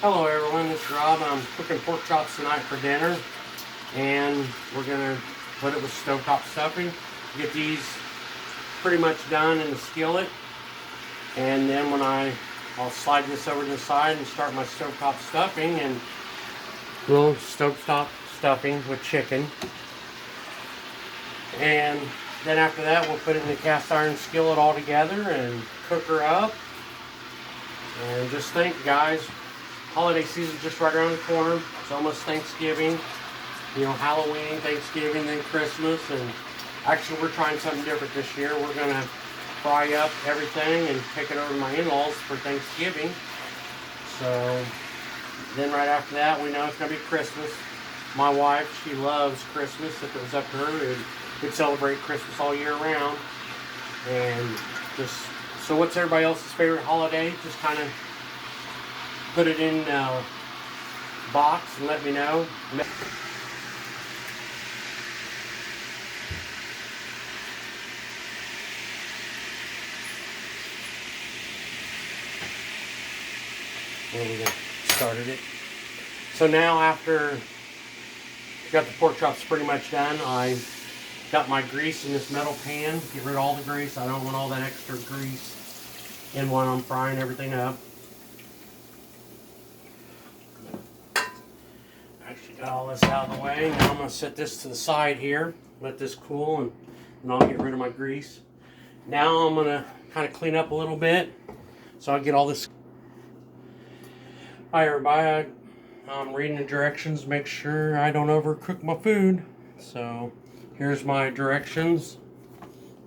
Hello everyone, this is Rob. I'm cooking pork chops tonight for dinner, and we're gonna put it with stovetop stuffing. Get these pretty much done in the skillet, and then I'll slide this over to the side and start my stovetop stuffing, and little stovetop stuffing with chicken. And then after that, we'll put it in the cast iron skillet all together and cook her up. And just think, guys, holiday season just right around the corner. It's almost Thanksgiving. You know, Halloween, Thanksgiving, then Christmas. And actually, we're trying something different this year. We're going to fry up everything and take it over to my in-laws for Thanksgiving. So then right after that, we know it's going to be Christmas. My wife, she loves Christmas. If it was up to her, we'd celebrate Christmas all year round. And just, so what's everybody else's favorite holiday? Just kind of put it in a box and let me know. There we go. Started it. So now after got the pork chops pretty much done, I got my grease in this metal pan. Get rid of all the grease. I don't want all that extra grease in when I'm frying everything up. Actually got all this out of the way. Now I'm going to set this to the side here. Let this cool, and I'll get rid of my grease. Now I'm going to kind of clean up a little bit so I get all this. Hi everybody. I'm reading the directions, make sure I don't overcook my food. So here's my directions.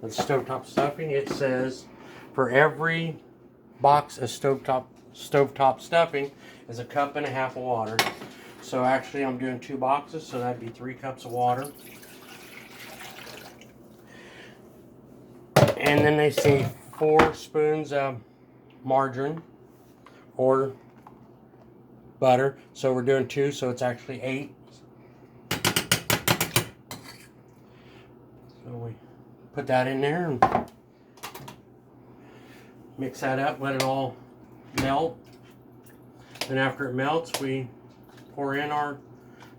The stovetop stuffing. It says for every box of stovetop stuffing is 1.5 cups of water. So actually I'm doing 2 boxes, so that'd be 3 cups of water. And then they say 4 spoons of margarine or butter. So we're doing 2, so it's actually 8. So we put that in there and mix that up, let it all melt. And after it melts, we pour in our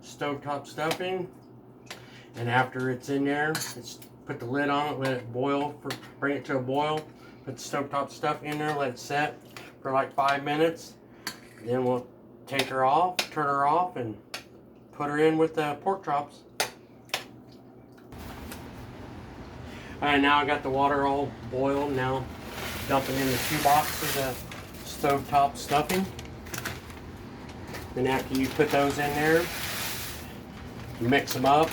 stovetop stuffing. And after it's in there, put the lid on it, let it boil, bring it to a boil. Put the stovetop stuffing in there, let it set for like 5 minutes. Then we'll take her off, turn her off, and put her in with the pork chops. Alright, now I got the water all boiled. Now dumping in the 2 boxes of stovetop stuffing. Then after you put those in there, you mix them up.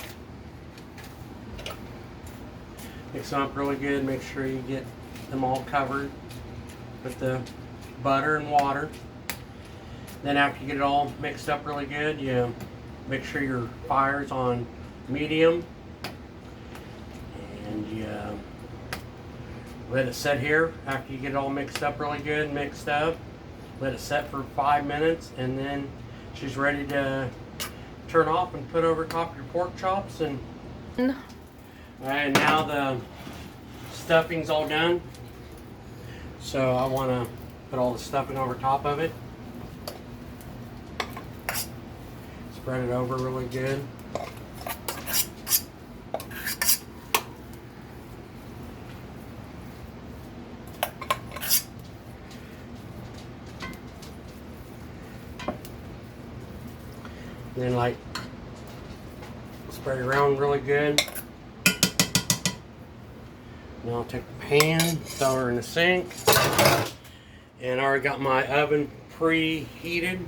Mix them up really good. Make sure you get them all covered with the butter and water. Then after you get it all mixed up really good, you make sure your fire's on medium. And you let it set here. After you get it all mixed up really good, mixed up, let it set for 5 minutes, and then she's ready to turn off and put over top of your pork chops. And alright, now the stuffing's all done. So I want to put all the stuffing over top of it. Spread it over really good. Then like spread it around really good. Now I'll take the pan, throw her in the sink. And I already got my oven preheated.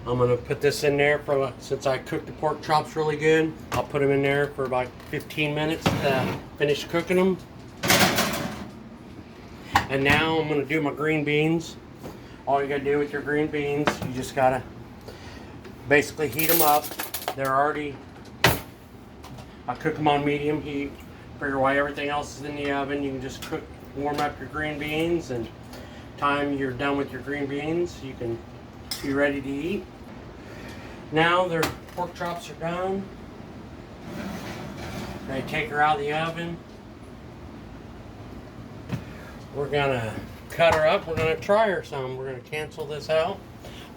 I'm going to put this in there for, since I cooked the pork chops really good, I'll put them in there for about 15 minutes to finish cooking them. And now I'm going to do my green beans. All you got to do with your green beans, you just got to basically heat them up. They're already, I cook them on medium heat. Figure while everything else is in the oven, you can just warm up your green beans, and time you're done with your green beans, you can be ready to eat. Now their pork chops are done. They take her out of the oven. We're gonna cut her up. We're gonna try her some. We're gonna cancel this out.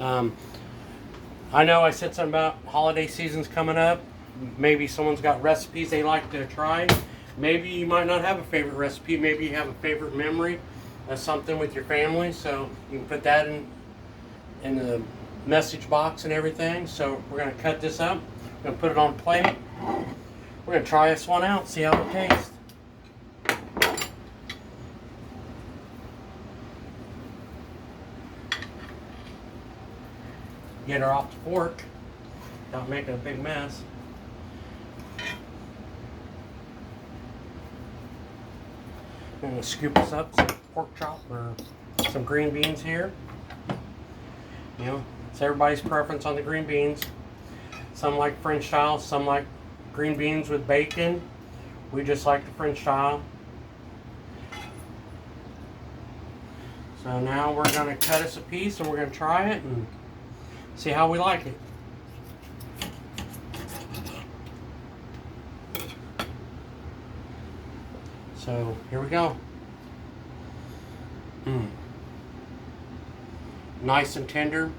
I know I said something about holiday season's coming up. Maybe someone's got recipes they like to try. Maybe you might not have a favorite recipe. Maybe you have a favorite memory of something with your family. So you can put that in the message box and everything. So we're going to cut this up. We're going to put it on a plate. We're going to try this one out, see how it tastes. Get her off the fork without making a big mess. I'm going to scoop us up some pork chop or some green beans here. You know, it's everybody's preference on the green beans. Some like French style, some like green beans with bacon. We just like the French style. So now we're going to cut us a piece and we're going to try it and see how we like it. So here we go. Nice and tender.